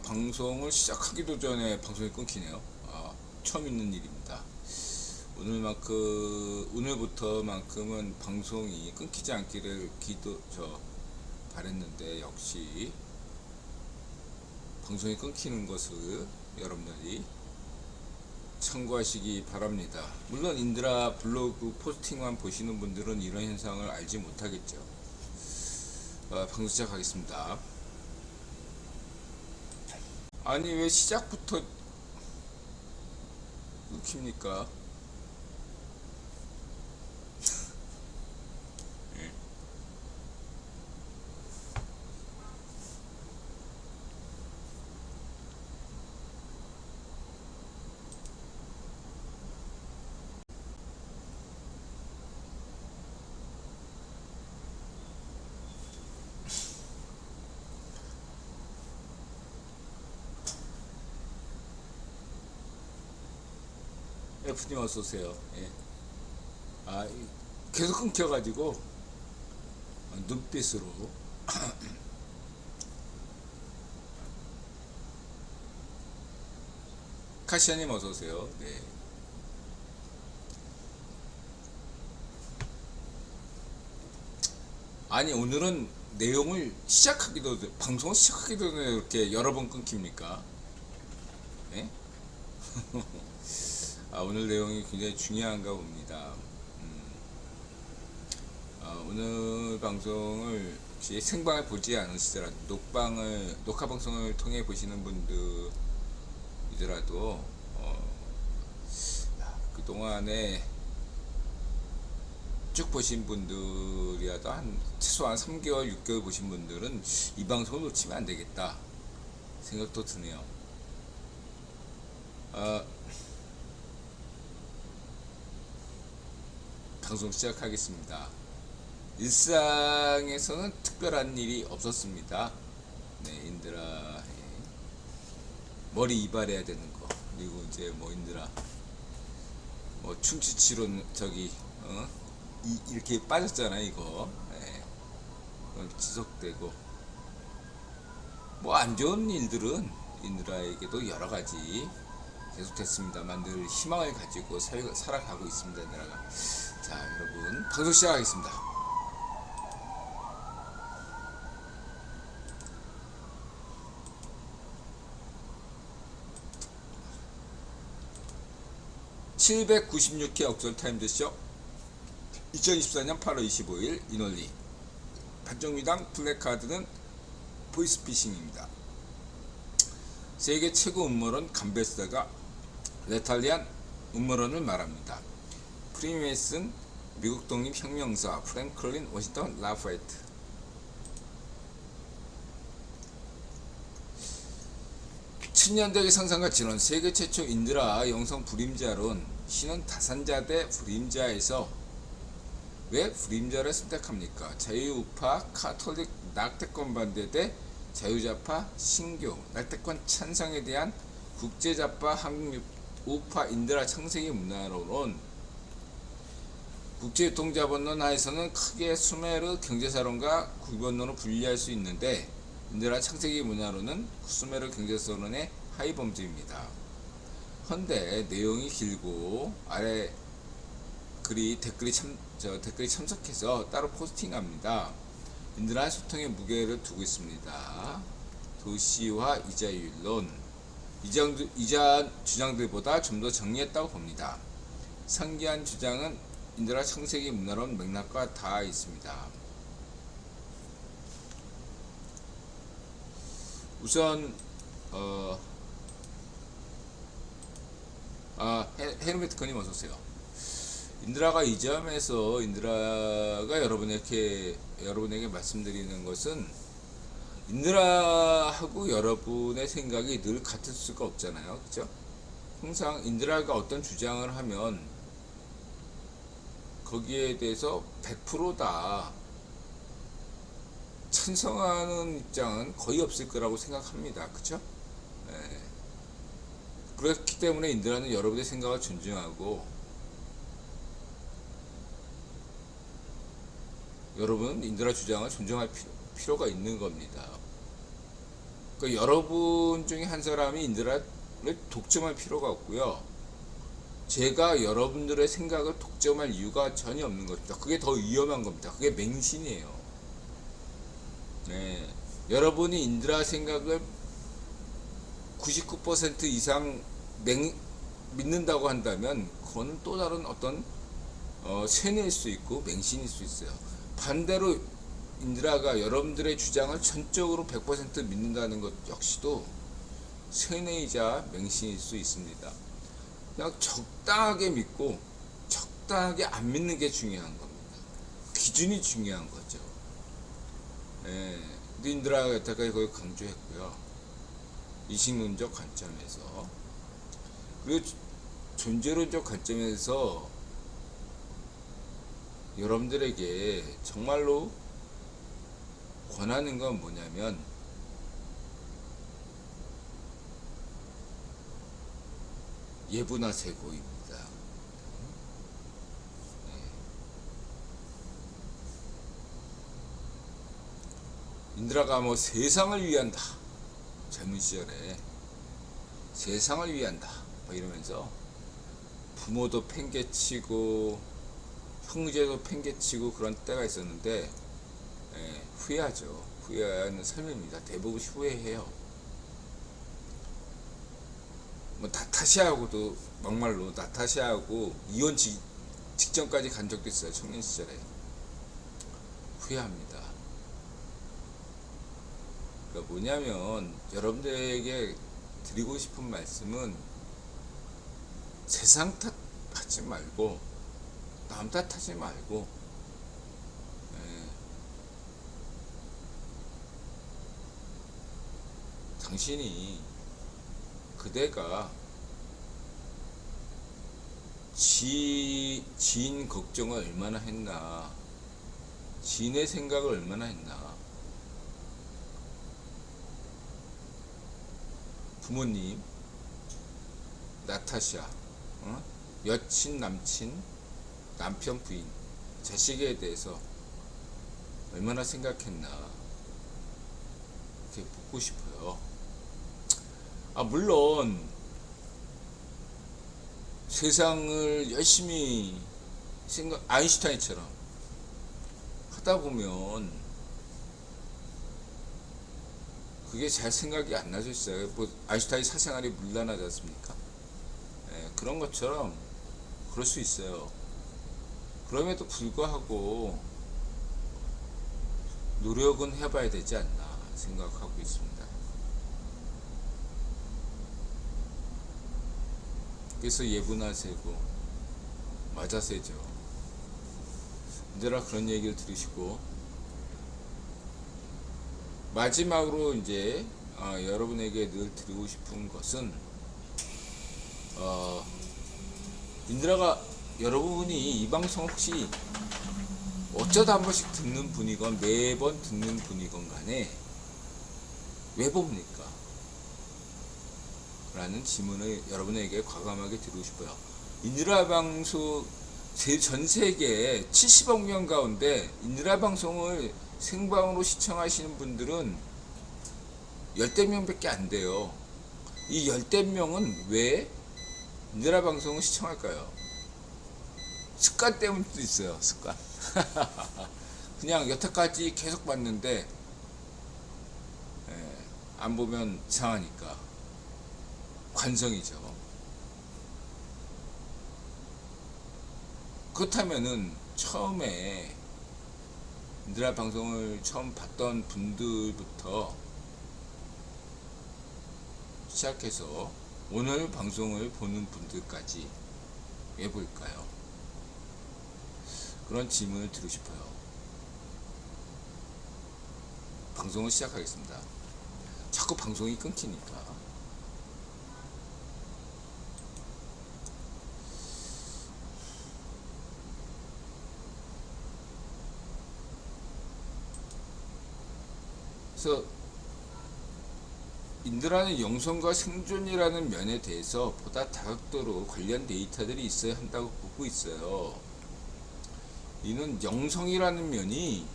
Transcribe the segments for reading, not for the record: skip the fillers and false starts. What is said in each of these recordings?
방송을 시작하기도 전에 방송이 끊기네요. 처음 있는 일입니다. 오늘부터만큼은 방송이 끊기지 않기를 바랬는데, 역시 방송이 끊기는 것을 여러분들이 참고하시기 바랍니다. 물론 인드라 블로그 포스팅만 보시는 분들은 이런 현상을 알지 못하겠죠. 방송 시작하겠습니다. 아니, 왜 시작부터 끊깁니까? F님 어서오세요. 예. 계속 끊겨가지고 눈빛으로 카시아님 어서오세요. 네. 아니, 오늘은 내용을 방송을 시작하기도 전에 이렇게 여러 번 끊깁니까? 네? 오늘 내용이 굉장히 중요한가 봅니다. 오늘 방송을 혹시 생방을 보지 않으시더라도 녹화 방송을 통해 보시는 분들이더라도 그동안에 쭉 보신 분들이라도 최소한 3개월, 6개월 보신 분들은 이 방송을 놓치면 안 되겠다 생각도 드네요. 방송 시작하겠습니다. 일상에서는 특별한 일이 없었습니다. 네, 인드라 머리 이발해야 되는 거, 그리고 이제 인드라 충치치료 이렇게 빠졌잖아요. 이거 지속되고 안 좋은 일들은 인드라에게도 여러 가지 계속됐습니다만 늘 희망을 가지고 살아가고 있습니다. 인드라가. 자, 여러분, 방송 시작하겠습니다. (796회) 억절 타임드쇼 2024년 8월 25일 인원리 판정미당 플래카드는 보이스피싱입니다. 세계 최고 음모론 감베스가 레탈리안 음모론을 말합니다. 프리메이슨, 미국 독립혁명사 프랭클린 워싱턴 라파에트. 천년대의 상상과 진원, 세계 최초 인드라 영성 불임자론. 신은 다산자 대 불임자에서 왜 불임자를 선택합니까? 자유우파 카톨릭 낙태권 반대 대 자유좌파 신교 낙태권 찬성에 대한 국제좌파 한국우파 인드라 창세기 문화론. 국제유통자본론 하에서는 크게 수메르 경제사론과 구본론으로 분리할 수 있는데, 인드라 창세기 문화론은 수메르 경제사론의 하위범주입니다. 헌데 내용이 길고 아래 댓글이 참석해서 따로 포스팅합니다. 인드라 소통의 무게를 두고 있습니다. 도시화 이자율론. 이자 주장들보다 좀 더 정리했다고 봅니다. 상기한 주장은 인드라 창세기 문화론 맥락과 닿아 있습니다. 우선 헤르메트커님 어서오세요. 인드라가 이 점에서 인드라가 여러분에게 말씀드리는 것은, 인드라하고 여러분의 생각이 늘 같을 수가 없잖아요. 그죠? 항상 인드라가 어떤 주장을 하면 거기에 대해서 100%다 찬성하는 입장은 거의 없을 거라고 생각합니다. 그쵸? 네. 그렇기 때문에 인드라는 여러분의 생각을 존중하고, 여러분은 인드라 주장을 존중할 필요가 있는 겁니다. 그러니까 여러분 중에 한 사람이 인드라를 독점할 필요가 없고요. 제가 여러분들의 생각을 독점할 이유가 전혀 없는 겁니다. 그게 더 위험한 겁니다. 그게 맹신이에요. 네. 여러분이 인드라 생각을 99% 이상 믿는다고 한다면 그거는 또 다른 어떤 세뇌일 수 있고 맹신일 수 있어요. 반대로 인드라가 여러분들의 주장을 전적으로 100% 믿는다는 것 역시도 세뇌이자 맹신일 수 있습니다. 그냥 적당하게 믿고 적당하게 안 믿는 게 중요한 겁니다. 기준이 중요한 거죠. 예, 인드라가 여태까지 그걸 강조했고요. 이식론적 관점에서, 그리고 존재론적 관점에서 여러분들에게 정말로 권하는 건 뭐냐면, 예부나 세고입니다. 인드라가 뭐 세상을 위한다, 젊은 시절에 세상을 위한다 뭐 이러면서 부모도 팽개치고 형제도 팽개치고 그런 때가 있었는데, 후회하죠. 후회하는 삶입니다. 대부분 후회해요. 뭐 나타샤하고도 막말로 나타샤하고 이혼 직전까지 간 적도 있어요. 청년 시절에. 후회합니다. 그러니까 뭐냐면, 여러분들에게 드리고 싶은 말씀은 세상 탓하지 말고 남 탓하지 말고, 당신이, 그대가 지인 걱정을 얼마나 했나, 지인의 생각을 얼마나 했나, 부모님, 나타샤, 여친, 남친, 남편, 부인, 자식에 대해서 얼마나 생각했나, 이렇게 묻고 싶어요. 물론 세상을 열심히 아인슈타인처럼 하다 보면 그게 잘 생각이 안 나서 있어요. 뭐 아인슈타인 사생활이 문란하지 않습니까? 그런 것처럼 그럴 수 있어요. 그럼에도 불구하고 노력은 해봐야 되지 않나 생각하고 있습니다. 그래서 예부나 세고 맞아 세죠. 인드라 그런 얘기를 들으시고, 마지막으로 이제 여러분에게 늘 드리고 싶은 것은, 인드라가, 여러분이 이 방송 혹시 어쩌다 한 번씩 듣는 분이건 매번 듣는 분이건 간에 왜 봅니까? 라는 질문을 여러분에게 과감하게 드리고 싶어요. 인드라 방송, 전 세계 70억 명 가운데 인드라 방송을 생방으로 시청하시는 분들은 10대 명밖에 안 돼요. 이 10대 명은 왜 인드라 방송을 시청할까요? 습관 때문도 있어요. 습관. 그냥 여태까지 계속 봤는데 안 보면 이상하니까. 관성이죠. 그렇다면은 처음에 인드라 방송을 처음 봤던 분들부터 시작해서 오늘 방송을 보는 분들까지 왜 볼까요? 그런 질문을 드리고 싶어요. 방송을 시작하겠습니다. 자꾸 방송이 끊기니까. 그래서 인드라는 영성과 생존이라는 면에 대해서 보다 다각도로 관련 데이터들이 있어야 한다고 보고 있어요. 이는 영성이라는 면이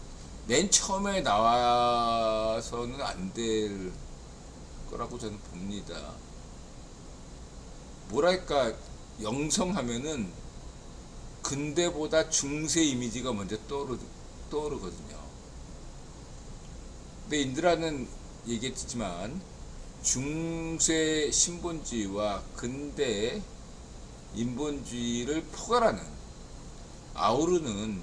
맨 처음에 나와서는 안 될 거라고 저는 봅니다. 뭐랄까, 영성하면은 근대보다 중세 이미지가 먼저 떠오르거든요. 근데 인드라는 얘기했지만 중세 신본주의와 근대 인본주의를 포괄하는, 아우르는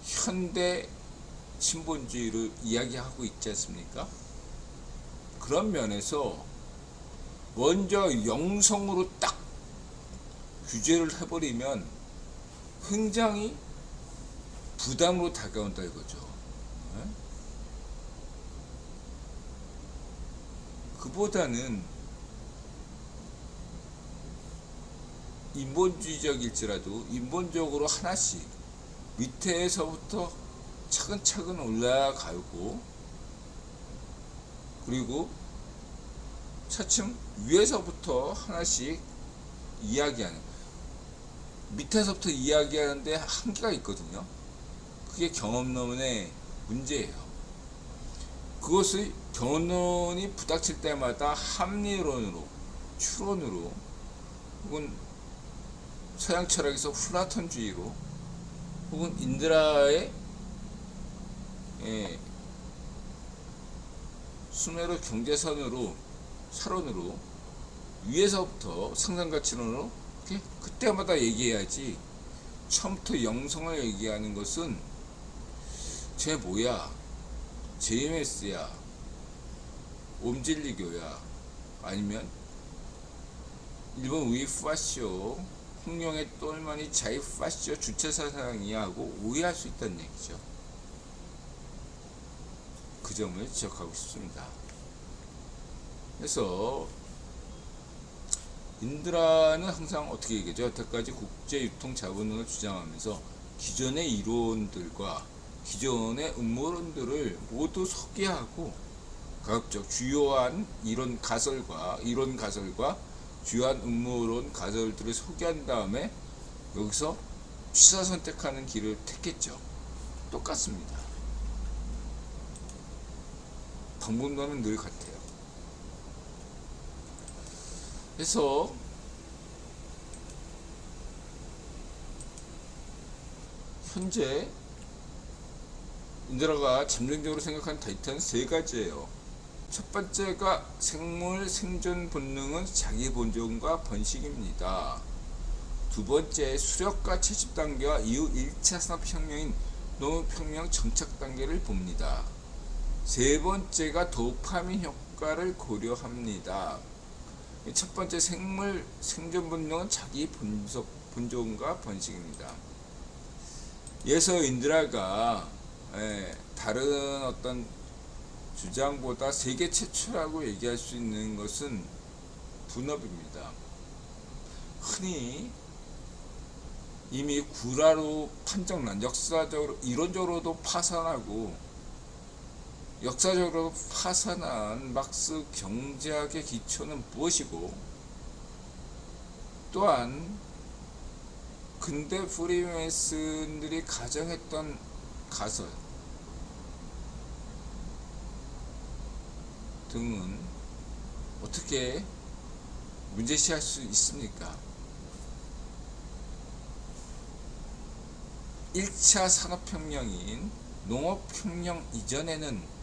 현대 신본주의를 이야기하고 있지 않습니까? 그런 면에서 먼저 영성으로 딱 규제를 해버리면 굉장히 부담으로 다가온다 이거죠. 그보다는 인본주의적일지라도 인본적으로 하나씩 밑에서부터 차근차근 올라가고, 그리고 차츰 위에서부터 하나씩 이야기하는, 밑에서부터 이야기하는데 한계가 있거든요. 그게 경험론의 문제예요. 그것을 경험론이 부닥칠 때마다 합리론으로, 추론으로, 혹은 서양 철학에서 플라톤주의로, 혹은 인드라의 수메르 경제선으로, 사론으로, 위에서부터 상상가치론으로 이렇게 그때마다 얘기해야지, 처음부터 영성을 얘기하는 것은 쟤 뭐야, JMS야, 옴진리교야, 아니면 일본 우이파쇼, 홍룡의 똘마니 자이파쇼 주체사상이야 하고 오해할 수 있다는 얘기죠. 그 점을 지적하고 싶습니다. 그래서 인드라는 항상 어떻게 얘기하죠? 여태까지 국제유통자본론을 주장하면서 기존의 이론들과 기존의 음모론들을 모두 소개하고, 가급적 주요한 이론 가설과 주요한 음모론 가설들을 소개한 다음에 여기서 취사 선택하는 길을 택했죠. 똑같습니다. 방법론은 늘 같아요. 그래서 현재 인드라가 잠정적으로 생각하는 데이터는 세 가지예요. 첫 번째가 생물 생존 본능은 자기 본존과 번식입니다. 두 번째, 수력과 채집 단계와 이후 1차 산업혁명인 농업혁명 정착 단계를 봅니다. 세 번째가 도파민 효과를 고려합니다. 첫 번째, 생물 생존 본능은 자기 본존과 번식입니다. 예서 인드라가 다른 어떤 주장보다 세계 최초라고 얘기할 수 있는 것은 분업입니다. 흔히 이미 구라로 판정난, 역사적으로 이론적으로도 파산하고 역사적으로 파산한 막스 경제학의 기초는 무엇이고, 또한 근대 프리메이슨들이 가정했던 가설 등은 어떻게 문제시할 수 있습니까? 1차 산업혁명인 농업혁명 이전에는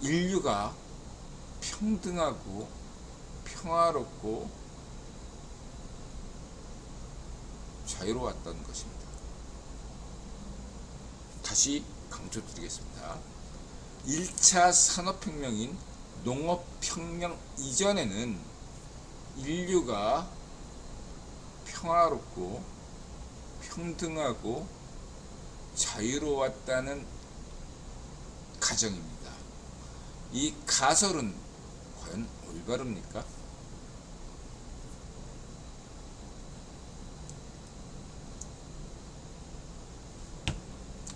인류가 평등하고 평화롭고 자유로웠다는 것입니다. 다시 강조드리겠습니다. 1차 산업혁명인 농업혁명 이전에는 인류가 평화롭고 평등하고 자유로웠다는 가정입니다. 이 가설은 과연 올바릅니까?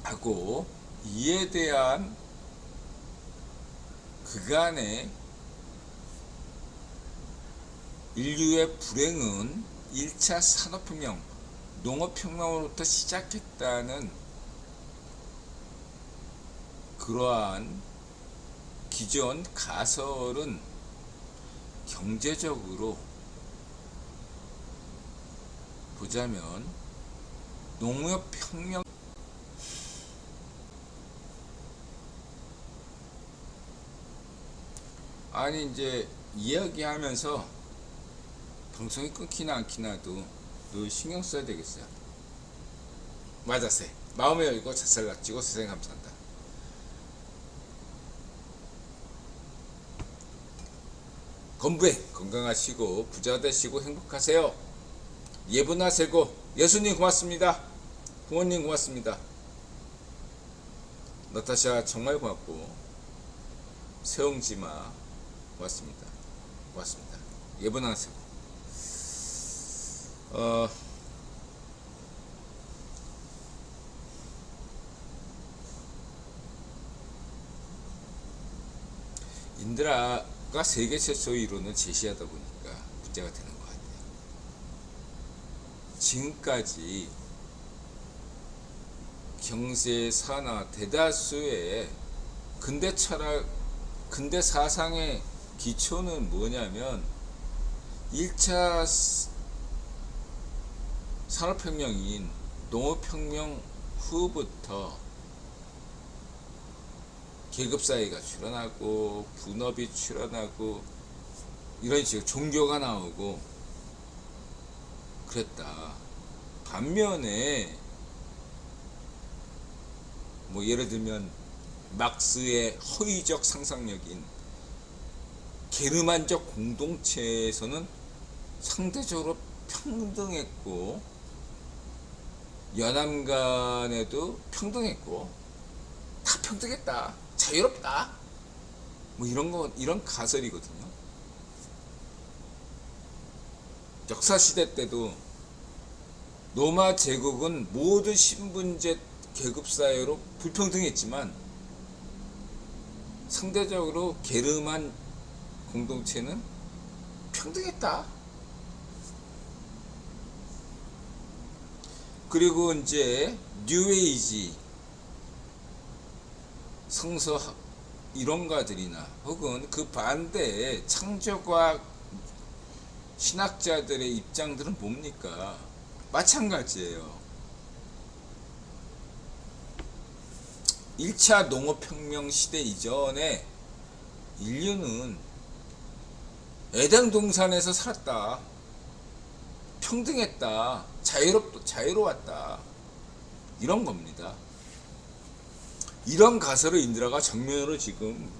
하고, 이에 대한 그간의 인류의 불행은 1차 산업혁명, 농업혁명으로부터 시작했다는 그러한 기존 가설은 경제적으로 보자면 농업혁명 아니 이제 이야기하면서 방송이 끊기나 않기나도 너 신경 써야 되겠어요. 맞았어요. 마음에 열고 잣살 낙지고 세상에 감사한다. 건부행 건강하시고 부자 되시고 행복하세요. 예분아 세고 예수님 고맙습니다. 부모님 고맙습니다. 나타샤 정말 고맙고 세웅지마 고맙습니다. 고맙습니다. 예분아 세고 인드라가 세계 최초의 이론을 제시하다 보니까 문제가 되는 것 같아요. 지금까지 경제, 산화, 대다수의 근대 철학, 근대 사상의 기초는 뭐냐면 1차 산업혁명인 농업혁명 후부터 계급사회가 출현하고 분업이 출현하고 이런 식으로 종교가 나오고 그랬다. 반면에 뭐 예를 들면 막스의 허위적 상상력인 게르만적 공동체에서는 상대적으로 평등했고 연합 간에도 평등했고 다 평등했다. 자유롭다. 뭐 이런 가설이거든요. 역사시대 때도 로마 제국은 모든 신분제 계급사회로 불평등했지만 상대적으로 게르만 공동체는 평등했다. 그리고 이제 뉴에이지 성서 이론가들이나 혹은 그 반대의 창조과학 신학자들의 입장들은 뭡니까? 마찬가지예요. 1차 농업혁명 시대 이전에 인류는 에덴 동산에서 살았다. 평등했다. 자유로웠다. 이런 겁니다. 이런 가설을 인드라가 정면으로 지금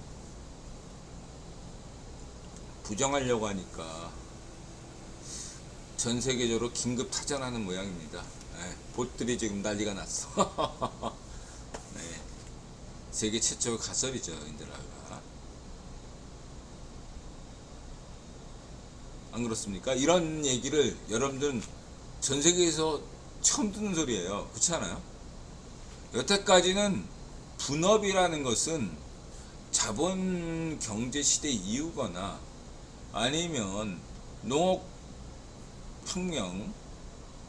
부정하려고 하니까 전 세계적으로 긴급 타전하는 모양입니다. 네, 봇들이 지금 난리가 났어. 네, 세계 최초 가설이죠, 인드라가. 안 그렇습니까? 이런 얘기를 여러분들은 전 세계에서 처음 듣는 소리예요. 그렇지 않아요? 여태까지는 분업이라는 것은 자본 경제 시대 이후거나 아니면 농업혁명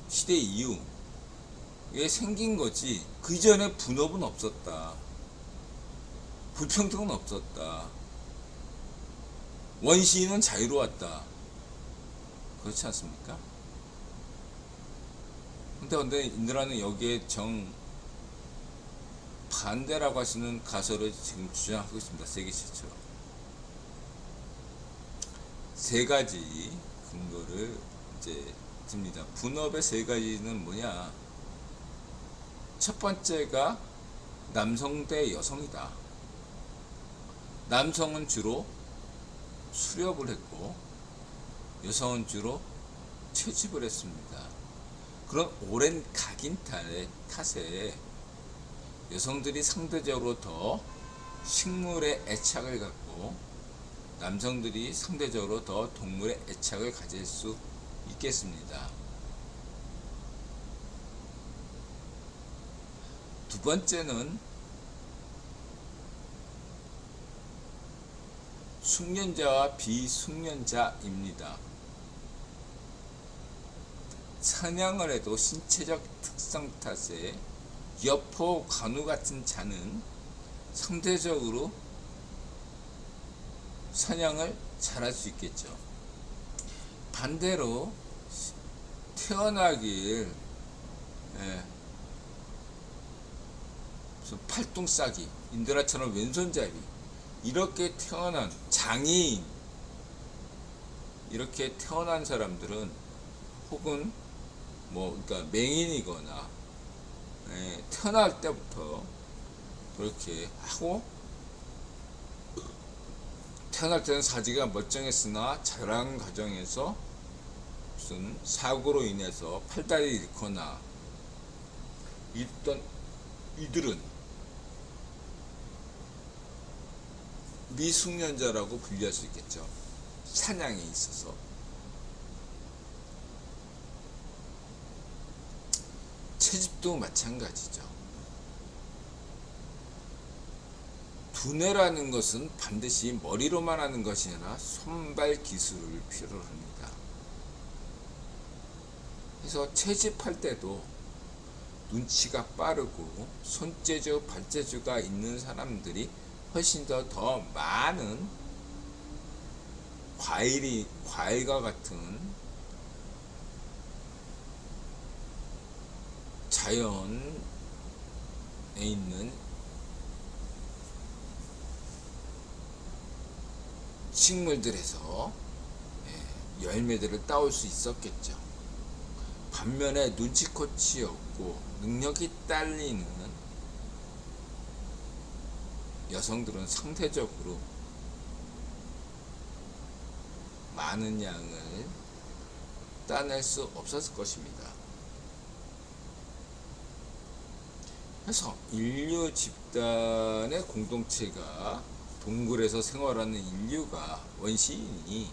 시대 이후에 생긴 거지, 그 이전에 분업은 없었다. 불평등은 없었다. 원시인은 자유로웠다. 그렇지 않습니까? 근데 인드라는 여기에 반대라고 하시는 가설을 지금 주장하고 있습니다. 세계 최초. 세 가지 근거를 이제 듭니다. 분업의 세 가지는 뭐냐? 첫 번째가 남성 대 여성이다. 남성은 주로 수렵을 했고 여성은 주로 채집을 했습니다. 그런 오랜 각인 탓에 여성들이 상대적으로 더 식물에 애착을 갖고 남성들이 상대적으로 더 동물에 애착을 가질 수 있겠습니다. 두 번째는 숙련자와 비숙련자입니다. 사냥을 해도 신체적 특성 탓에 여포 관우 같은 자는 상대적으로 사냥을 잘할 수 있겠죠. 반대로 태어나길 무슨 팔뚝싸기, 인드라처럼 왼손잡이 이렇게 태어난 장애인, 이렇게 태어난 사람들은 혹은 그러니까 맹인이거나 태어날 때부터 그렇게 하고, 태어날 때는 사지가 멀쩡했으나 자란 과정에서 무슨 사고로 인해서 팔다리를 잃거나 있던 이들은 미숙련자라고 분류할 수 있겠죠. 사냥에 있어서. 채집도 마찬가지죠. 두뇌라는 것은 반드시 머리로만 하는 것이 아니라 손발 기술을 필요로 합니다. 그래서 채집할 때도 눈치가 빠르고 손재주, 발재주가 있는 사람들이 훨씬 더 많은 과일과 같은 자연에 있는 식물들에서 열매들을 따올 수 있었겠죠. 반면에 눈치코치 없고 능력이 딸리는 여성들은 상대적으로 많은 양을 따낼 수 없었을 것입니다. 그래서 인류 집단의 공동체가, 동굴에서 생활하는 인류가, 원시인이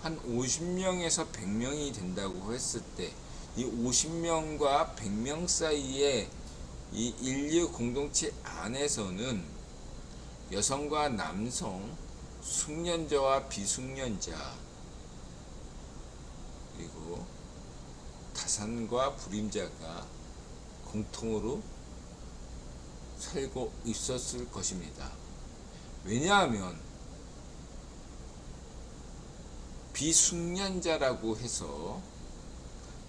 한 50명에서 100명이 된다고 했을 때, 이 50명과 100명 사이에 이 인류 공동체 안에서는 여성과 남성, 숙련자와 비숙련자, 그리고 다산과 불임자가 공통으로 살고 있었을 것입니다. 왜냐하면 비숙련자라고 해서,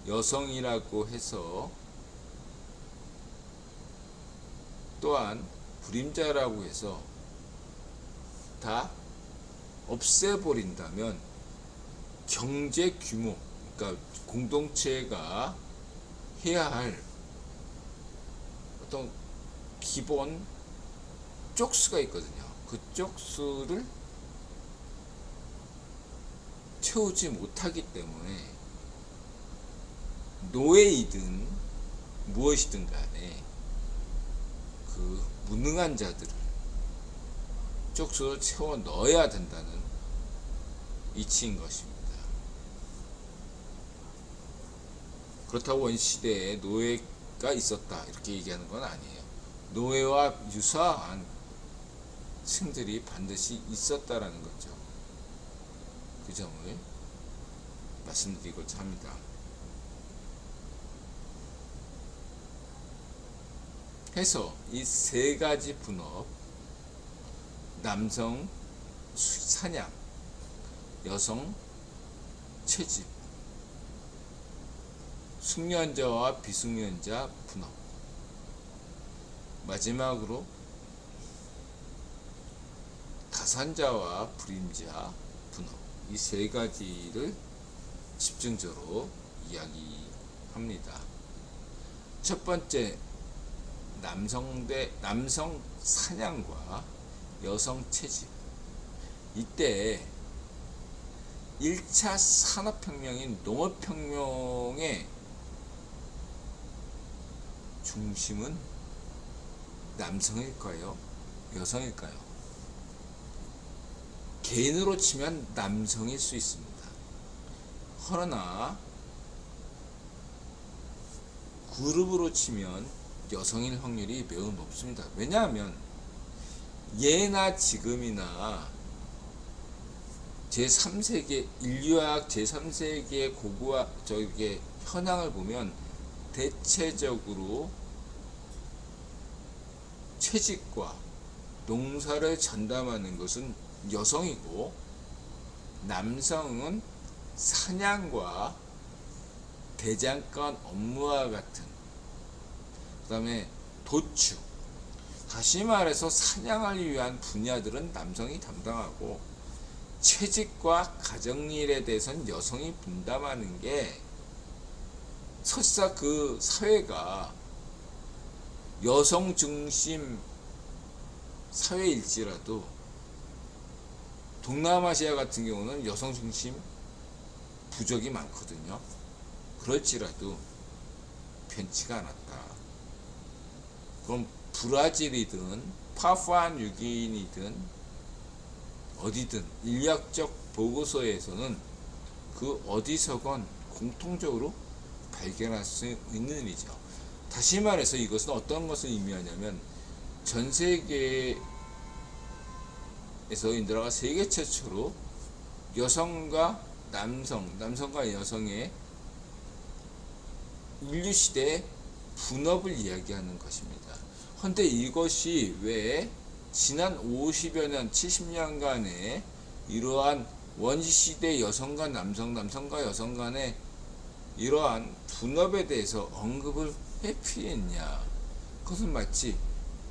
여성이라고 해서, 또한 불임자라고 해서 다 없애버린다면 경제 규모, 그러니까 공동체가 해야 할 어떤 기본 쪽수가 있거든요. 그 쪽수를 채우지 못하기 때문에 노예이든 무엇이든 간에 그 무능한 자들을 쪽수를 채워 넣어야 된다는 이치인 것입니다. 그렇다고 원시대에 노예가 있었다 이렇게 얘기하는 건 아니에요. 노예와 유사한 층들이 반드시 있었다라는 거죠. 그 점을 말씀드리고자 합니다. 해서 이 세 가지 분업, 남성 사냥, 여성 채집, 숙련자와 비숙련자 분업, 마지막으로 다산자와 불임자 분업, 이 세 가지를 집중적으로 이야기합니다. 첫 번째, 남성 사냥과 여성 채집. 이때 1차 산업혁명인 농업혁명의 중심은 남성일까요? 여성일까요? 개인으로 치면 남성일 수 있습니다. 그러나 그룹으로 치면 여성일 확률이 매우 높습니다. 왜냐하면 예나 지금이나 제3세계 인류학 제3세계의 고고와 저게 현황을 보면 대체적으로 채집과 농사를 전담하는 것은 여성이고, 남성은 사냥과 대장간 업무와 같은, 그 다음에 도축, 다시 말해서 사냥을 위한 분야들은 남성이 담당하고 채집과 가정일에 대해서는 여성이 분담하는 게, 설사 그 사회가 여성 중심 사회일지라도 동남아시아 같은 경우는 여성 중심 부족이 많거든요. 그럴지라도 변치가 않았다. 그럼 브라질이든 파푸아뉴기니든 어디든 인력적 보고서에서는 그 어디서건 공통적으로 발견할 수 있는 일이죠. 다시 말해서 이것은 어떤 것을 의미하냐면, 전 세계에서 인도라가 세계 최초로 여성과 남성과 여성의 인류시대의 분업을 이야기하는 것입니다. 그런데 이것이 왜 지난 50여 년, 70년간의 이러한 원시시대 여성과 남성과 여성 간의 이러한 분업에 대해서 언급을 회피했냐? 그것은 마치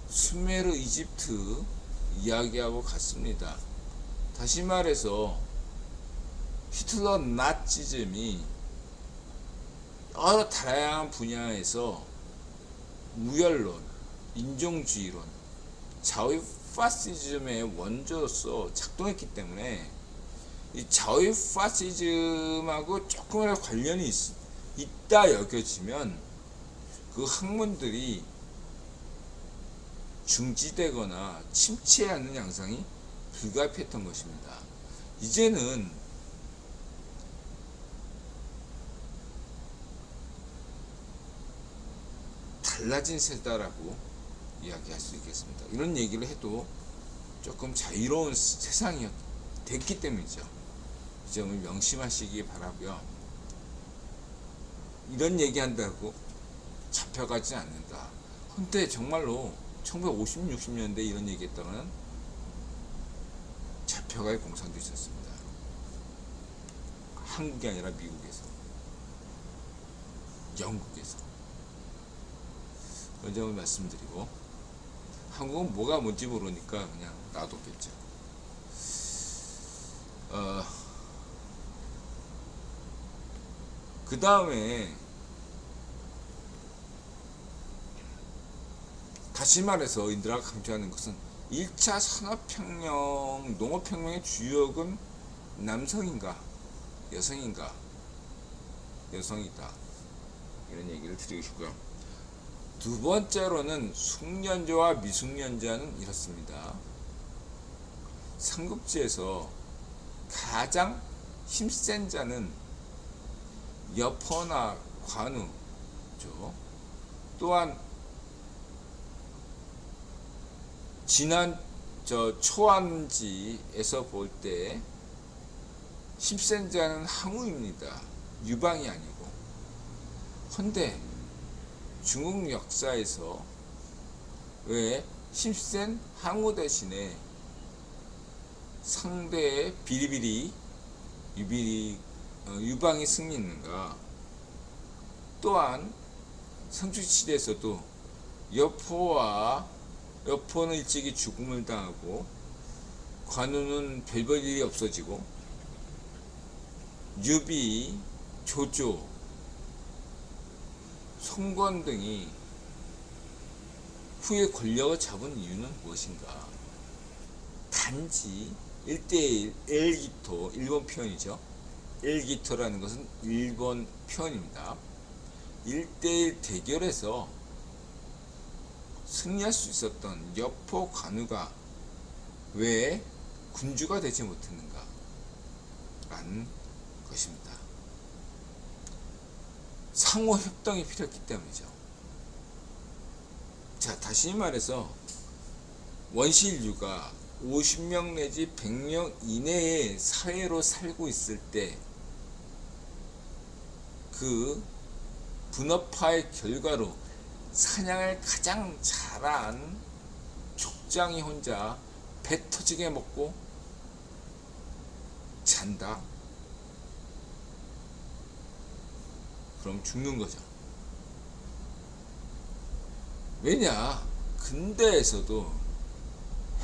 수메르 이집트 이야기하고 같습니다. 다시 말해서 히틀러 나치즘이 여러 다양한 분야에서 우열론, 인종주의론, 자위 파시즘의 원조로서 작동했기 때문에 이 자위 파시즘하고 조금이라도 관련이 있다 여겨지면 그 학문들이 중지되거나 침체하는 양상이 불가피했던 것입니다. 이제는 달라진 세대라고 이야기할 수 있겠습니다. 이런 얘기를 해도 조금 자유로운 세상이 됐기 때문이죠. 이 점을 명심하시기 바라고요. 이런 얘기한다고 잡혀가지 않는다. 근데 정말로 1950, 60년대 이런 얘기했다면 잡혀갈 공산도 있었습니다. 한국이 아니라 미국에서, 영국에서. 그런 점을 말씀드리고, 한국은 뭐가 뭔지 모르니까 그냥 놔뒀겠죠. 그 다음에 다시 말해서 인드라가 강조하는 것은 1차 산업혁명, 농업혁명의 주역은 남성인가 여성인가? 여성이다. 이런 얘기를 드리고 싶고요. 두 번째로는 숙련자와 미숙련자는 이렇습니다. 삼국지에서 가장 힘센 자는 여포나 관우죠. 또한 지난 초안지에서 볼 때 힘센 자는 항우입니다. 유방이 아니고. 헌데 중국 역사에서 왜 힘센 항우 대신에 상대의 유방이 승리했는가? 또한 성주시대에서도 여포는 일찍이 죽음을 당하고 관우는 별별 일이 없어지고 유비, 조조, 송건 등이 후에 권력을 잡은 이유는 무엇인가? 단지 1대1 엘기토, 일본 표현이죠. 엘기토라는 것은 일본 표현입니다. 1대1 대결에서 승리할 수 있었던 여포 관우가 왜 군주가 되지 못했는가? 라는 것입니다. 상호 협동이 필요했기 때문이죠. 자, 다시 말해서 원시 인류가 50명 내지 100명 이내의 사회로 살고 있을 때 그 분업화의 결과로 사냥을 가장 잘한 족장이 혼자 배 터지게 먹고 잔다? 그럼 죽는 거죠. 왜냐? 근대에서도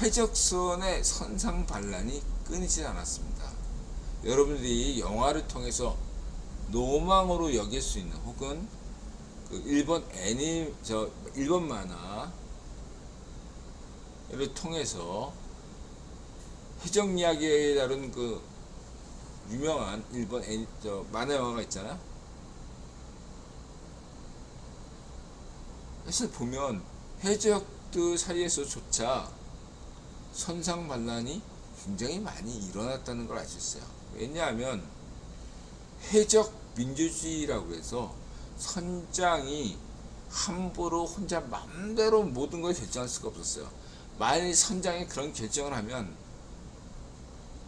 해적선의 선상 반란이 끊이지 않았습니다. 여러분들이 영화를 통해서 노망으로 여길 수 있는, 혹은 그 일본 만화를 통해서 해적 이야기에 다룬 그 유명한 일본 만화 영화가 있잖아. 그래서 보면 해적들 사이에서조차 선상 반란이 굉장히 많이 일어났다는 걸 알 수 있어요. 왜냐하면 해적 민주주의라고 해서 선장이 함부로 혼자 마음대로 모든 걸 결정할 수가 없었어요. 만일 선장이 그런 결정을 하면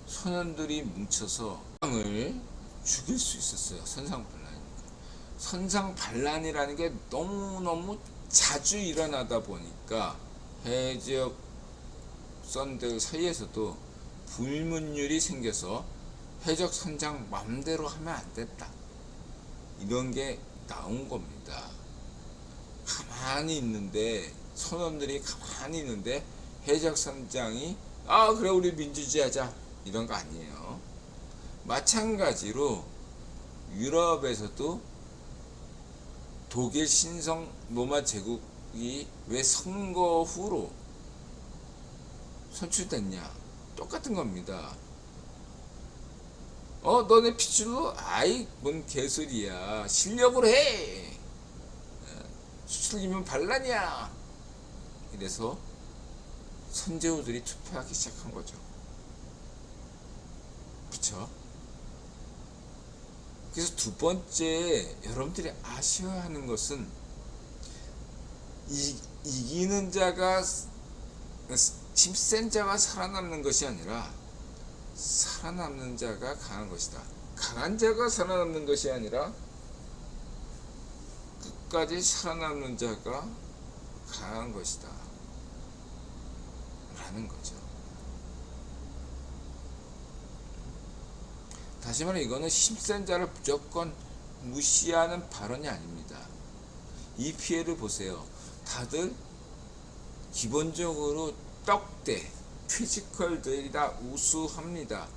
선원들이 뭉쳐서 선장을 죽일 수 있었어요. 선상 반란이니까. 선상 반란이라는 게 너무너무 자주 일어나다 보니까 해적 선들 사이에서도 불문율이 생겨서 해적 선장 맘대로 하면 안 됐다, 이런 게 나온 겁니다. 가만히 있는데, 선원들이 가만히 있는데 해적 선장이 그래 우리 민주주의 하자, 이런 거 아니에요. 마찬가지로 유럽에서도 독일 신성 로마 제국이 왜 선거 후로 선출됐냐? 똑같은 겁니다. 너네 피줄로? 아이 뭔 개소리야. 실력으로 해. 수출기면 반란이야. 이래서 선제후들이 투표하기 시작한 거죠. 그쵸? 그래서 두 번째 여러분들이 아셔야 하는 것은, 이기는 자가, 힘센 자가 살아남는 것이 아니라 살아남는 자가 강한 것이다. 강한 자가 살아남는 것이 아니라 끝까지 살아남는 자가 강한 것이다 라는 거죠. 다시 말해, 이거는 힘센 자를 무조건 무시하는 발언이 아닙니다. 이 피해를 보세요. 다들 기본적으로 떡대, 피지컬들이라 우수합니다.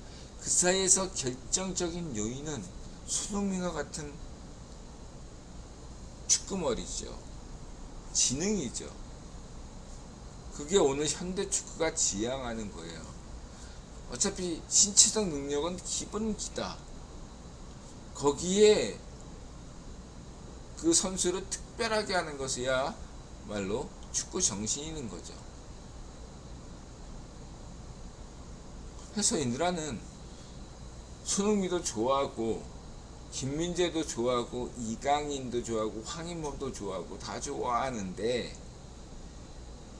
그 사이에서 결정적인 요인은 손흥민과 같은 축구머리죠. 지능이죠. 그게 오늘 현대 축구가 지향하는 거예요. 어차피 신체적 능력은 기본기다. 거기에 그 선수를 특별하게 하는 것이야 말로 축구 정신이는 거죠. 그래서 인드라는 손흥민도 좋아하고, 김민재도 좋아하고, 이강인도 좋아하고, 황인범도 좋아하고 다 좋아하는데,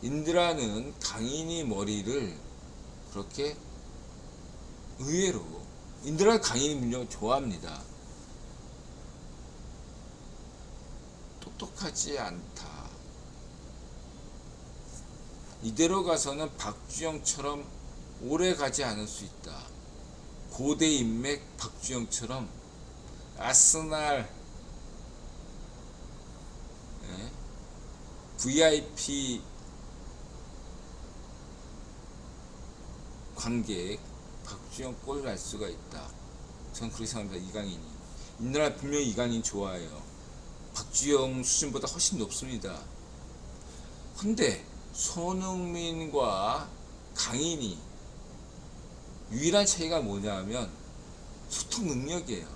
인드라는 강인이 머리를 그렇게 의외로, 인드라는 강인이 물론 좋아합니다. 똑똑하지 않다. 이대로 가서는 박주영처럼 오래 가지 않을 수 있다. 고대 인맥 박주영처럼 아스날 VIP 관객 박주영 골을 날 수가 있다. 전 그렇게 생각합니다. 이강인이. 인드라 분명히 이강인 좋아해요. 박주영 수준보다 훨씬 높습니다. 근데 손흥민과 강인이 유일한 차이가 뭐냐면 소통 능력이에요.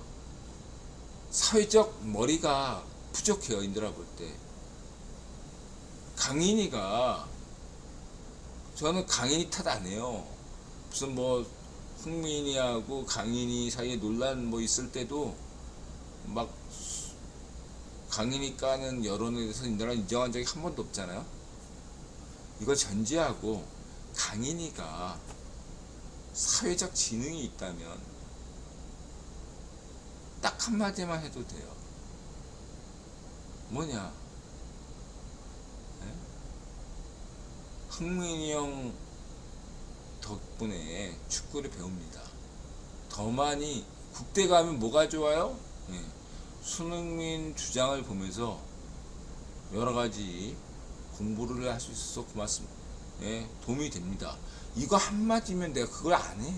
사회적 머리가 부족해요. 인드라 볼 때. 강인이가, 저는 강인이 탓 안 해요. 무슨 흥민이하고 강인이 사이에 논란 있을 때도 막 강인이 까는 여론에 대해서 인드라는 인정한 적이 한 번도 없잖아요. 이걸 전제하고 강인이가 사회적 지능이 있다면 딱 한마디만 해도 돼요. 뭐냐? 흥민이 형 덕분에 축구를 배웁니다. 더 더 많이 국대 가면 뭐가 좋아요? 예, 손흥민 주장을 보면서 여러 가지 공부를 할 수 있어서 고맙습니다. 예, 도움이 됩니다. 이거 한마디면 내가 그걸 안 해.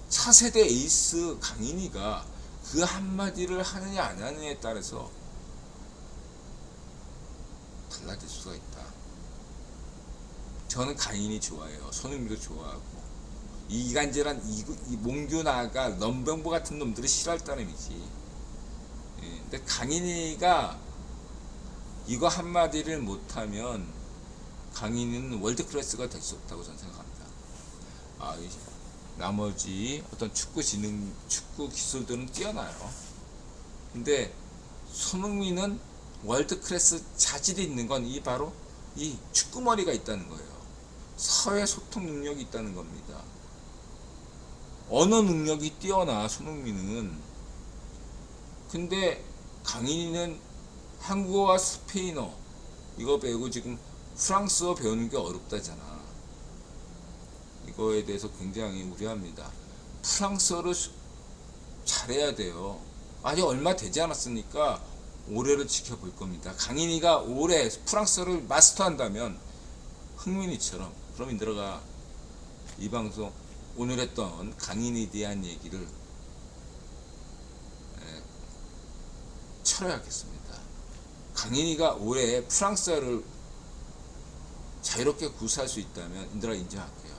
차세대 에이스 강인이가 그 한마디를 하느냐 안 하느냐에 따라서 달라질 수가 있다. 저는 강인이 좋아해요. 손흥민도 좋아하고. 이 이간질한 이 몽규나가 넘병보 같은 놈들을 싫어할 따름이지. 예, 근데 강인이가 이거 한마디를 못하면 강인이는 월드 클래스가 될 수 없다고 저는 생각합니다. 나머지 어떤 축구 기술들은 뛰어나요. 근데 손흥민은 월드 클래스 자질이 있는 건 바로 이 축구머리가 있다는 거예요. 사회 소통 능력이 있다는 겁니다. 언어 능력이 뛰어나 손흥민은. 근데 강인이는 한국어와 스페인어 이거 배우고 지금 프랑스어 배우는 게 어렵다잖아. 이거에 대해서 굉장히 우려합니다. 프랑스어를 잘해야 돼요. 아직 얼마 되지 않았으니까 올해를 지켜볼 겁니다. 강인이가 올해 프랑스어를 마스터한다면 흥민이처럼, 그럼 인들아가 이 방송 오늘 했던 강인이에 대한 얘기를 철회하겠습니다. 강인이가 올해 프랑스어를 자유롭게 구사할 수 있다면 인들아 인정할게요.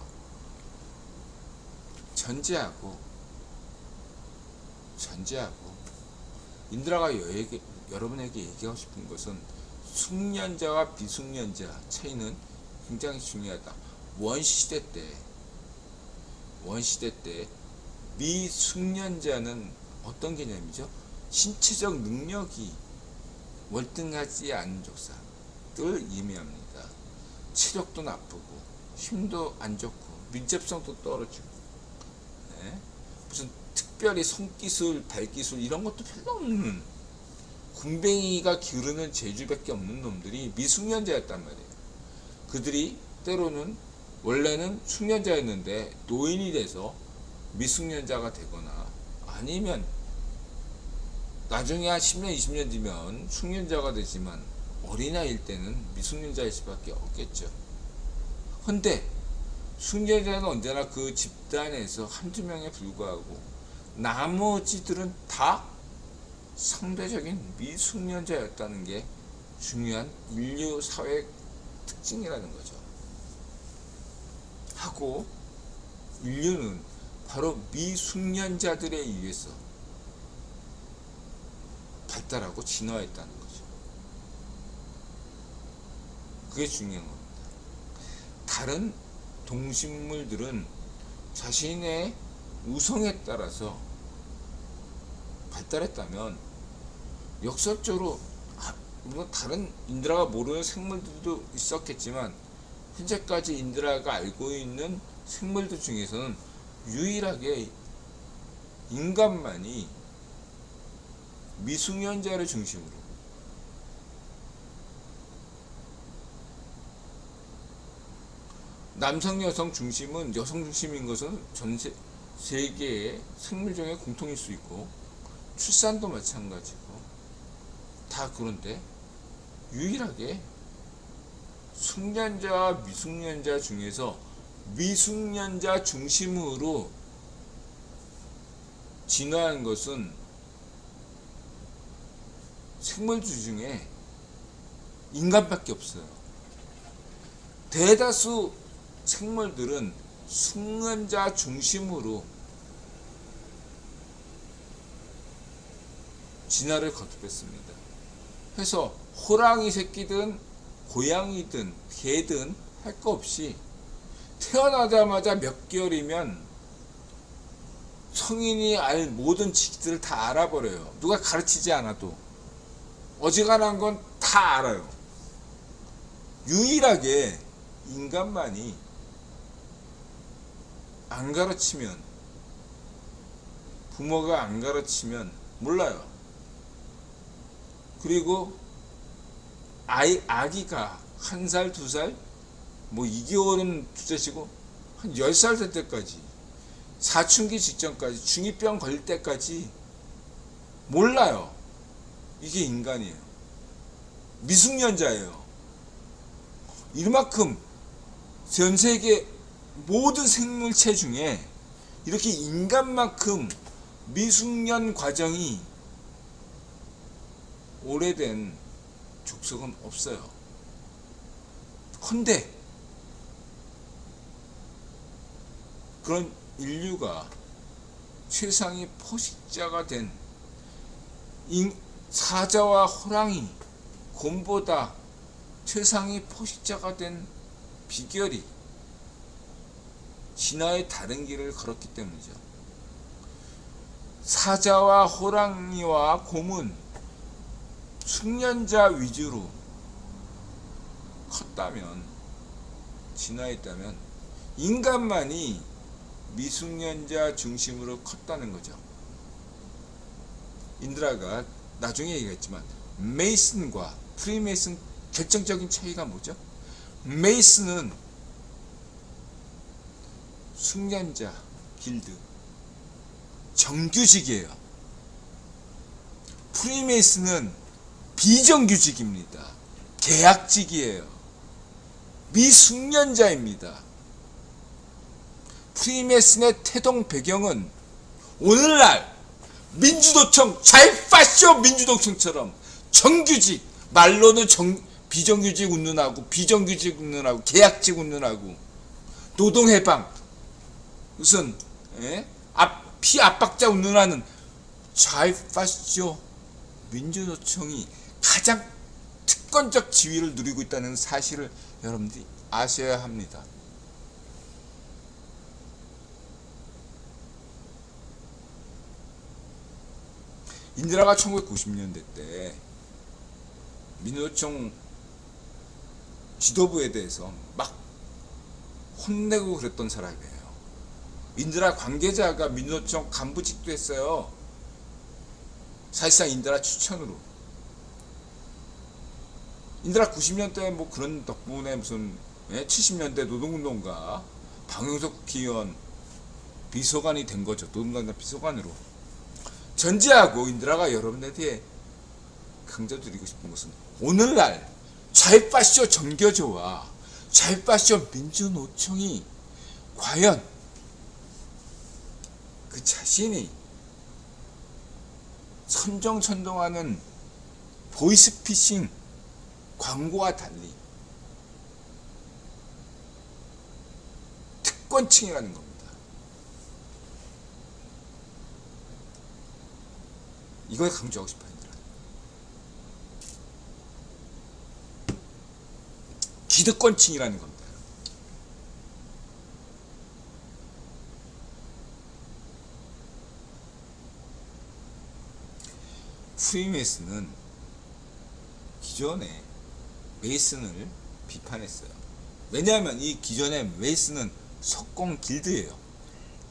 전제하고 인드라가 여러분에게 얘기하고 싶은 것은 숙련자와 비숙련자 차이는 굉장히 중요하다. 원시대 때 미숙련자는 어떤 개념이죠? 신체적 능력이 월등하지 않은 족사를 의미합니다. 체력도 나쁘고 힘도 안 좋고 민첩성도 떨어지고 무슨 특별히 손기술, 발기술 이런 것도 별로 없는 군뱅이가 기르는 재주밖에 없는 놈들이 미숙련자였단 말이에요. 그들이 때로는 원래는 숙련자였는데 노인이 돼서 미숙련자가 되거나 아니면 나중에 한 10년, 20년 뒤면 숙련자가 되지만 어린아이일 때는 미숙련자일 수밖에 없겠죠. 근데 숙련자는 언제나 그 집단에서 한두 명에 불과하고 나머지들은 다 상대적인 미숙련자였다는 게 중요한 인류 사회 특징이라는 거죠. 하고 인류는 바로 미숙련자들에 의해서 발달하고 진화했다는 거죠. 그게 중요한 겁니다. 다른 동식물들은 자신의 우성에 따라서 발달했다면 역설적으로 물론 다른 인드라가 모르는 생물들도 있었겠지만 현재까지 인드라가 알고 있는 생물들 중에서는 유일하게 인간만이 미숙련자를 중심으로 남성 여성 중심은 여성 중심인 것은 전 세계의 생물 중에 공통일 수 있고 출산도 마찬가지고 다 그런데 유일하게 숙련자와 미숙련자 중에서 미숙련자 중심으로 진화한 것은 생물들 중에 인간밖에 없어요. 대다수 생물들은 숙련자 중심으로 진화를 거듭했습니다. 그래서 호랑이 새끼든 고양이든 개든 할 거 없이 태어나자마자 몇 개월이면 성인이 알 모든 지식들을 다 알아버려요. 누가 가르치지 않아도 어지간한 건 다 알아요. 유일하게 인간만이 안 가르치면, 부모가 안 가르치면 몰라요. 그리고 아기가 1살, 2살, 뭐 2개월은 둘째치고 한 10살 될 때까지 사춘기 직전까지, 중2병 걸릴 때까지 몰라요. 이게 인간이에요. 미숙년자예요. 이만큼 전 세계 모든 생물체 중에 이렇게 인간만큼 미숙년 과정이 오래된 족속은 없어요. 헌데 그런 인류가 최상위 포식자가 된 사자와 호랑이, 곰보다 최상위 포식자가 된 비결이 진화의 다른 길을 걸었기 때문이죠. 사자와 호랑이와 곰은 숙련자 위주로 컸다면, 진화했다면, 인간만이 미숙련자 중심으로 컸다는 거죠. 인드라가 나중에 얘기했지만 메이슨과 프리메이슨 결정적인 차이가 뭐죠? 메이슨은 숙련자 길드, 정규직이에요. 프리메이슨은 비정규직입니다. 계약직이에요. 미숙련자입니다. 프리메이슨의 태동 배경은 오늘날 민주노총, 잘파쇼 민주노총처럼 정규직, 말로는 비정규직 운운하고, 비정규직 운운하고, 계약직 운운하고, 노동해방, 무슨 피압박자 운운하는 좌파쇼 민주노총이 가장 특권적 지위를 누리고 있다는 사실을 여러분들이 아셔야 합니다. 인디라가 1990년대 때 민주노총 지도부에 대해서 막 혼내고 그랬던 사람이에요. 인디라 관계자가 민주노총 간부직도 했어요. 사실상 인디라 추천으로. 인디라 90년대 뭐 그런 덕분에 무슨 70년대 노동운동가 방영석 국회의원 비서관이 된 거죠. 노동단장 비서관으로. 전제하고 인디라가 여러분들에게 강조드리고 싶은 것은 오늘날 좌파쇼 정교조와 좌파쇼 민주노총이 과연 그 자신이 선정천동하는 보이스피싱 광고와 달리 특권층이라는 겁니다. 이걸 강조하고 싶어요. 기득권층이라는 겁니다. 프리메이슨은 기존의 메이슨을 비판했어요. 왜냐하면 이 기존의 메이슨은 석공 길드예요.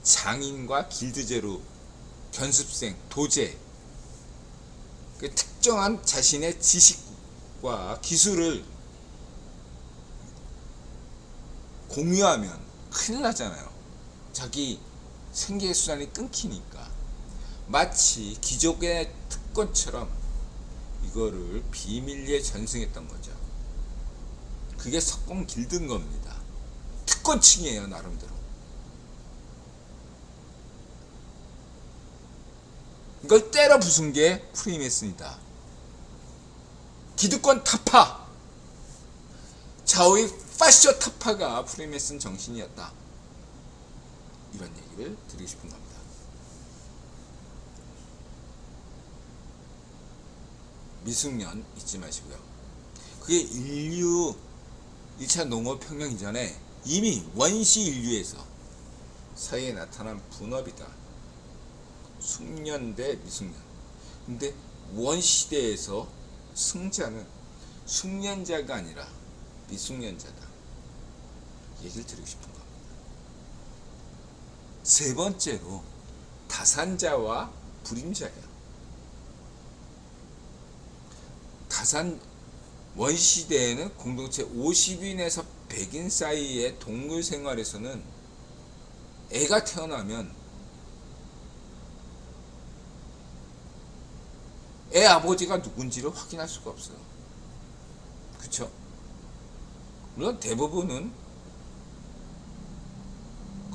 장인과 길드제로 견습생, 도제, 그 특정한 자신의 지식과 기술을 공유하면 큰일 나잖아요. 자기 생계 수단이 끊기니까. 마치 귀족의 특권처럼 이거를 비밀리에 전승했던 거죠. 그게 석공 길드인 겁니다. 특권층이에요, 나름대로. 이걸 때려 부순 게 프리메이슨이다. 기득권 타파, 좌우의 파쇼 타파가 프리메이슨 정신이었다. 이런 얘기를 드리고 싶은 겁니다. 미숙년 잊지 마시고요. 그게 인류 1차 농업혁명 이전에 이미 원시 인류에서 사이에 나타난 분업이다. 숙년 대 미숙년. 근데 원시대에서 승자는 숙련자가 아니라 미숙련자다. 얘기를 드리고 싶은 겁니다. 세 번째로 다산자와 불임자예요. 다산 원시대에는 공동체 50인에서 100인 사이의 동물 생활에서는 애가 태어나면 애 아버지가 누군지를 확인할 수가 없어요. 그쵸? 물론 대부분은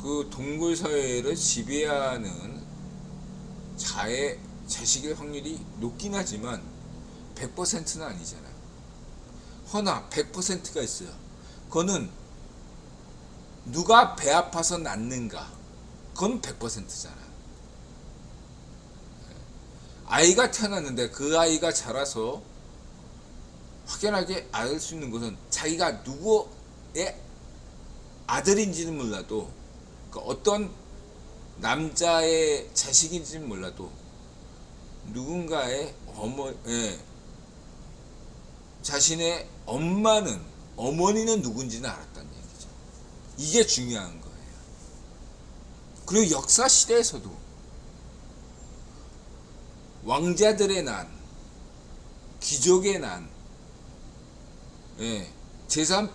그 동물 사회를 지배하는 자식일 확률이 높긴 하지만 100%는 아니잖아요. 허나 100%가 있어요. 그거는 누가 배 아파서 낳는가, 그건 100%잖아요. 아이가 태어났는데 그 아이가 자라서 확연하게 알 수 있는 것은 자기가 누구의 아들인지는 몰라도, 그 어떤 남자의 자식인지는 몰라도 누군가의 자신의 어머니는 누군지는 알았다는 얘기죠. 이게 중요한 거예요. 그리고 역사 시대에서도 왕자들의 난, 귀족의 난, 재산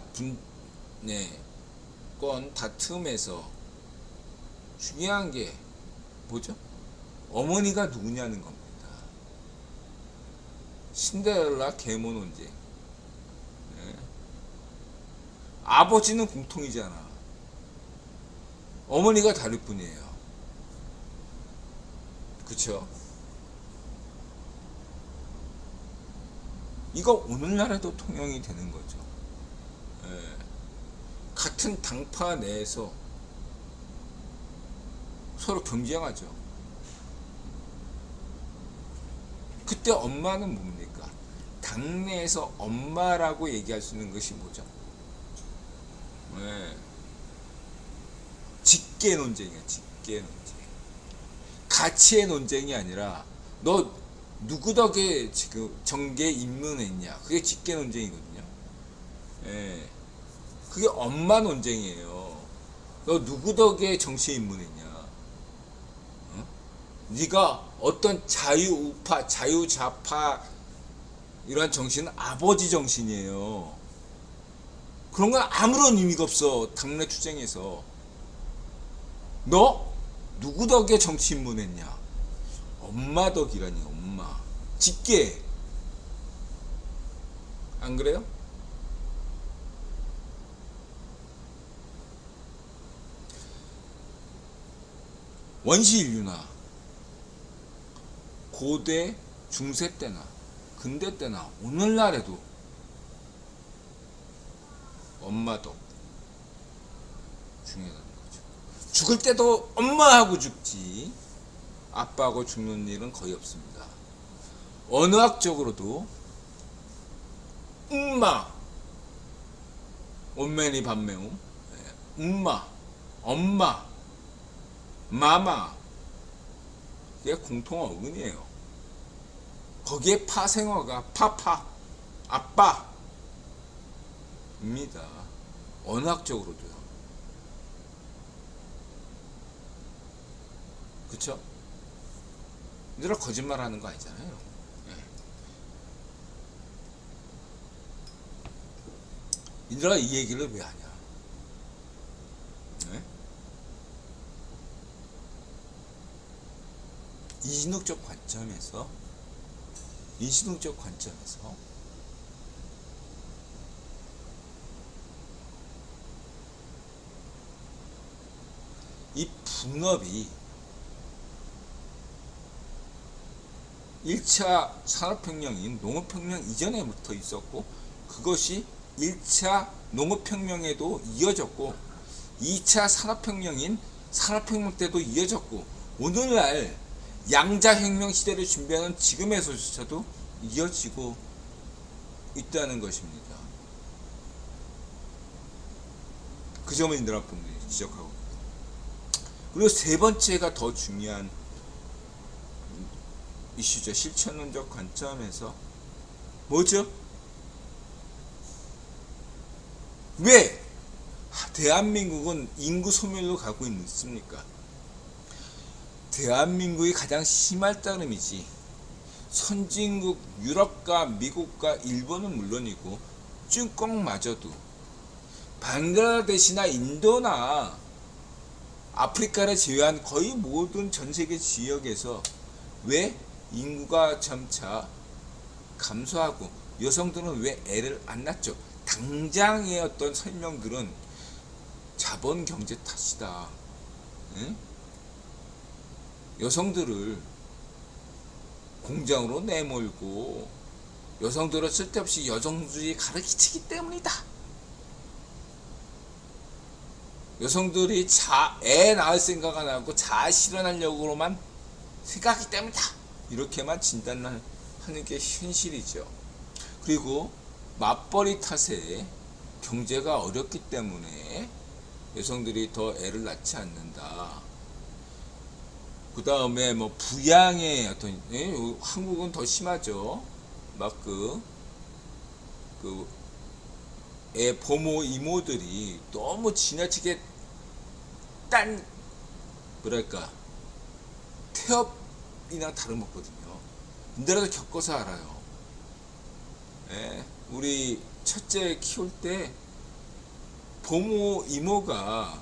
분권 다툼에서 중요한 게 뭐죠? 어머니가 누구냐는 겁니다. 신데렐라 계모 논쟁. 아버지는 공통이잖아. 어머니가 다를 뿐이에요. 그쵸? 이거 오늘날에도 통용이 되는 거죠. 같은 당파 내에서 서로 경쟁하죠. 그때 엄마는 뭡니까? 당내에서 엄마라고 얘기할 수 있는 것이 뭐죠? 직계 논쟁이야. 직계 논쟁. 가치의 논쟁이 아니라 너 누구 덕에 지금 정계에 입문했냐, 그게 직계 논쟁이거든요. 그게 엄마 논쟁이에요. 너 누구 덕에 정치에 입문했냐, 네가 어떤 자유우파, 자유좌파 이러한 정신은 아버지 정신이에요. 그런 건 아무런 의미가 없어. 당내 투쟁에서 너 누구 덕에 정치 입문했냐, 엄마 덕이라니. 엄마 직계. 안 그래요? 원시인류나 고대 중세 때나 근대 때나 오늘날에도 엄마 덕 중요하다는 거죠. 죽을 때도 엄마하고 죽지 아빠하고 죽는 일은 거의 없습니다. 언어학적으로도 엄마, 온매니 반매움, 엄마, 엄마, 마마, 이게 공통 어근이에요. 거기에 파생어가 파파, 아빠입니다. 언어학적으로도요. 그쵸? 얘들아 거짓말 하는 거 아니잖아요. 얘들아 이 얘기를 왜 하냐? 인신학적 관점에서 이 분업이 1차 산업혁명인 농업혁명 이전에부터 있었고, 그것이 1차 농업혁명에도 이어졌고, 2차 산업혁명인 산업혁명 때도 이어졌고, 오늘날 양자혁명 시대를 준비하는 지금에서조차도 이어지고 있다는 것입니다. 그 점을 인드라분들이 지적하고 있습니다. 그리고 세 번째가 더 중요한 이슈죠. 실천론적 관점에서 뭐죠? 왜 대한민국은 인구 소멸로 가고 있습니까? 대한민국이 가장 심할 따름이지 선진국 유럽과 미국과 일본은 물론이고 중국마저도 방글라데시나 인도나 아프리카를 제외한 거의 모든 전세계 지역에서 왜 인구가 점차 감소하고 여성들은 왜 애를 안 낳죠? 당장의 어떤 설명들은 자본 경제 탓이다. 응? 여성들을 공장으로 내몰고 여성들을 쓸데없이 여성주의 가르치기 때문이다. 여성들이 애 낳을 생각 안 하고 자아 실현하려고만 생각하기 때문이다. 이렇게만 진단하는 게 현실이죠. 그리고 맞벌이 탓에 경제가 어렵기 때문에 여성들이 더 애를 낳지 않는다. 그 다음에 뭐 부양의 어떤 한국은 더 심하죠. 막 애 보모 이모들이 너무 지나치게 뭐랄까 태엽이나 다름없거든요. 인들아도 겪어서 알아요. 예, 우리 첫째 키울 때 보모 이모가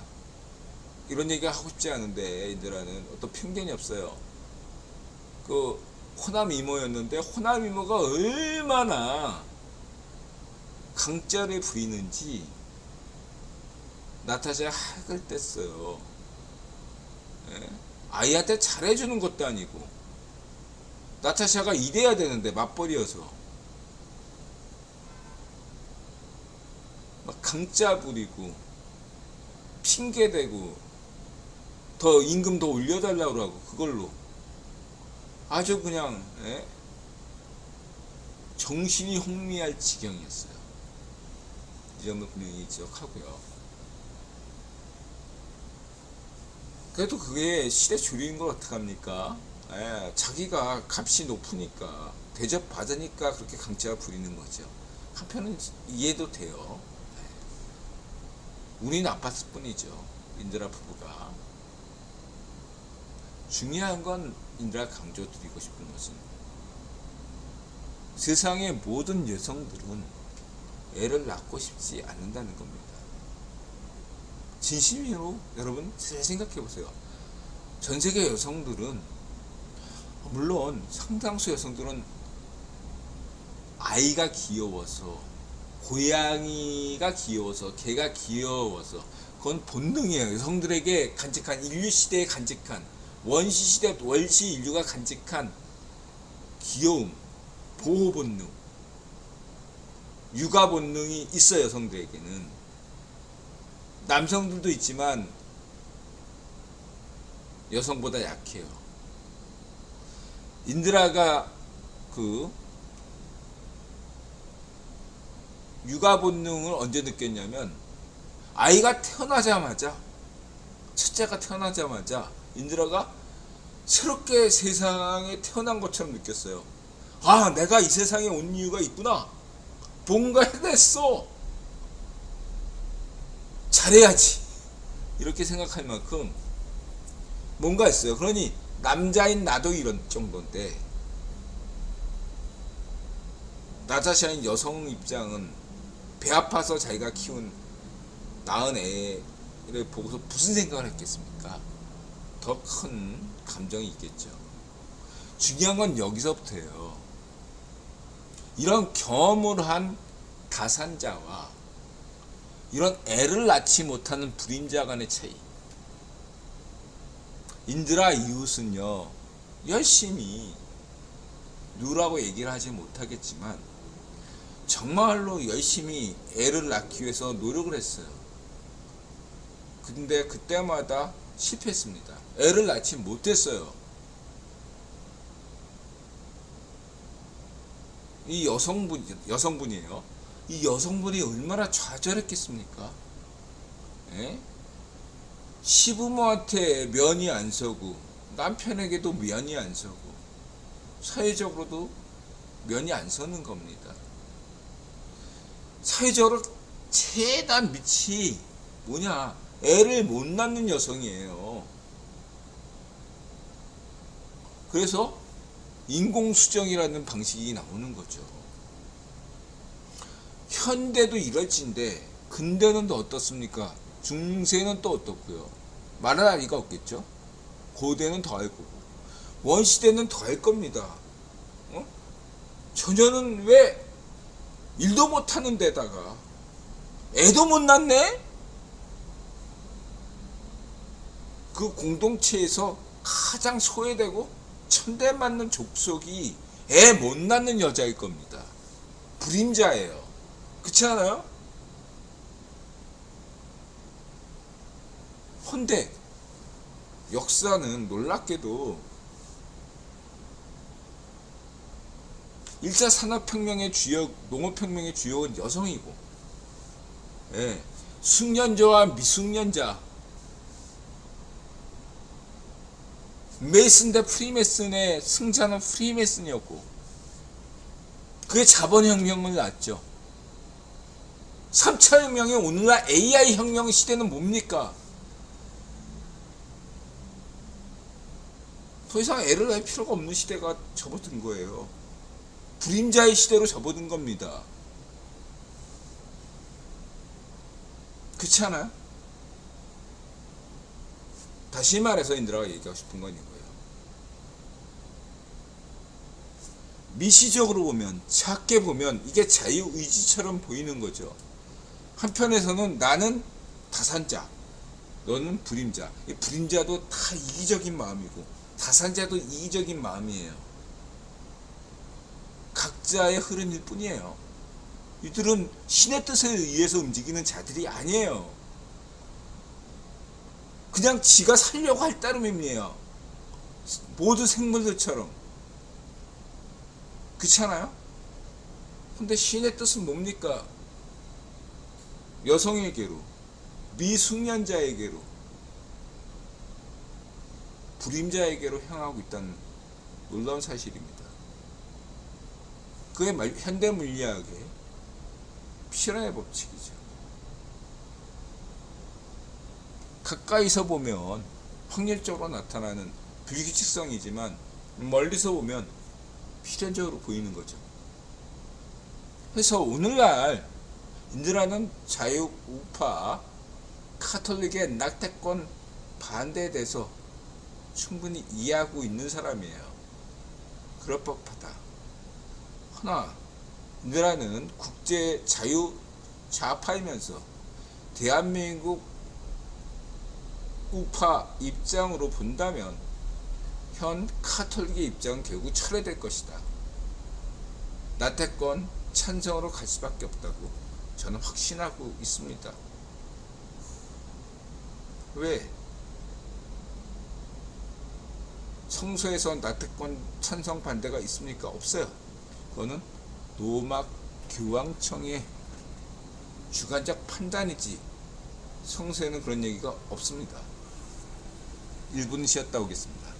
이런 얘기가 하고 싶지 않은데 인들아는 어떤 편견이 없어요. 그 호남 이모였는데 호남 이모가 얼마나 강짜를 부리는지 나타샤가 학을 뗐어요. 예? 아이한테 잘해주는 것도 아니고 나타샤가 일해야 되는데 맞벌이여서 막 강짜 부리고 핑계대고 더 임금 더 올려달라고 하고 그걸로 아주 그냥 정신이 혼미할 지경이었어요. 이 점을 분명히 지적하고요. 그래도 그게 시대 주류인 걸 어떡합니까? 자기가 값이 높으니까 대접 받으니까 그렇게 강제가 부리는 거죠. 한편은 이해도 돼요. 운이 나빴을 뿐이죠. 인드라 부부가. 중요한 건 인드라 강조드리고 싶은 것은 세상의 모든 여성들은 애를 낳고 싶지 않는다는 겁니다. 진심으로 여러분 잘 생각해 보세요. 전 세계 여성들은 물론 상당수 여성들은 아이가 귀여워서 고양이가 귀여워서 개가 귀여워서 그건 본능이에요. 여성들에게 간직한 인류 시대에 간직한 원시 시대 월시 인류가 간직한 귀여움, 보호 본능, 육아 본능이 있어요. 여성들에게는 남성들도 있지만 여성보다 약해요. 인드라가 육아 본능을 언제 느꼈냐면 아이가 태어나자마자 첫째가 태어나자마자 인드라가 새롭게 세상에 태어난 것처럼 느꼈어요. 아, 내가 이 세상에 온 이유가 있구나. 뭔가 해냈어. 잘해야지. 이렇게 생각할 만큼 뭔가 있어요. 그러니 남자인 나도 이런 정도인데 나타샤인 여성 입장은 배 아파서 자기가 키운 낳은 애를 보고서 무슨 생각을 했겠습니까? 더 큰 감정이 있겠죠. 중요한 건 여기서부터예요. 이런 경험을 한 다산자와 이런 애를 낳지 못하는 불임자 간의 차이. 인드라 이웃은요, 열심히 누라고 얘기를 하지 못하겠지만 정말로 열심히 애를 낳기 위해서 노력을 했어요. 근데 그때마다 실패했습니다. 애를 낳지 못했어요. 이 여성분이에요. 이 여성분이 얼마나 좌절했겠습니까? 시부모한테 면이 안 서고 남편에게도 면이 안 서고 사회적으로도 면이 안 서는 겁니다. 사회적으로 최단 밑이 뭐냐? 애를 못 낳는 여성이에요. 그래서 인공수정이라는 방식이 나오는 거죠. 현대도 이럴진데 근대는 또 어떻습니까? 중세는 또 어떻고요? 말할 나위가 없겠죠. 고대는 더 할 거고 원시대는 더 할 겁니다. 저녀는 왜 일도 못하는 데다가 애도 못 낳네? 그 공동체에서 가장 소외되고 천대맞는 족속이 애 못 낳는 여자일 겁니다. 불임자예요. 그렇지 않아요? 헌데 역사는 놀랍게도 1차 산업혁명의 주역, 농업혁명의 주역은 여성이고, 예, 숙련자와 미숙련자, 메이슨 대 프리메슨의 승자는 프리메슨이었고, 그게 자본혁명을 낳았죠. 3차 혁명의 오늘날 AI 혁명 시대는 뭡니까? 더 이상 애를 낳을 필요가 없는 시대가 접어든 거예요. 불임자의 시대로 접어든 겁니다. 그렇지 않아요? 다시 말해서 인드라가 얘기하고 싶은 건 이거예요. 미시적으로 보면, 작게 보면 이게 자유의지처럼 보이는 거죠. 한편에서는 나는 다산자, 너는 불임자. 이 불임자도 다 이기적인 마음이고 다산자도 이기적인 마음이에요. 각자의 흐름일 뿐이에요. 이들은 신의 뜻에 의해서 움직이는 자들이 아니에요. 그냥 지가 살려고 할 따름입니다. 모든 생물들처럼. 그렇지 않아요? 근데 신의 뜻은 뭡니까? 여성에게로, 미숙련자에게로, 불임자에게로 향하고 있다는 놀라운 사실입니다. 그게 현대 물리학의 필연의 법칙이죠. 가까이서 보면 확률적으로 나타나는 불규칙성이지만 멀리서 보면 필연적으로 보이는 거죠. 그래서 오늘날 인드라는 자유 우파 카톨릭의 낙태권 반대에 대해서 충분히 이해하고 있는 사람이에요. 그럴 법하다. 허나 인드라는 국제 자유 좌파이면서 대한민국 우파 입장으로 본다면 현 카톨릭의 입장은 결국 철회될 것이다. 낙태권 찬성으로 갈 수밖에 없다고 저는 확신하고 있습니다. 왜? 성서에서 낙태권 찬성 반대가 있습니까? 없어요. 그거는 노막 교황청의 주관적 판단이지 성서에는 그런 얘기가 없습니다. 1분 쉬었다 오겠습니다.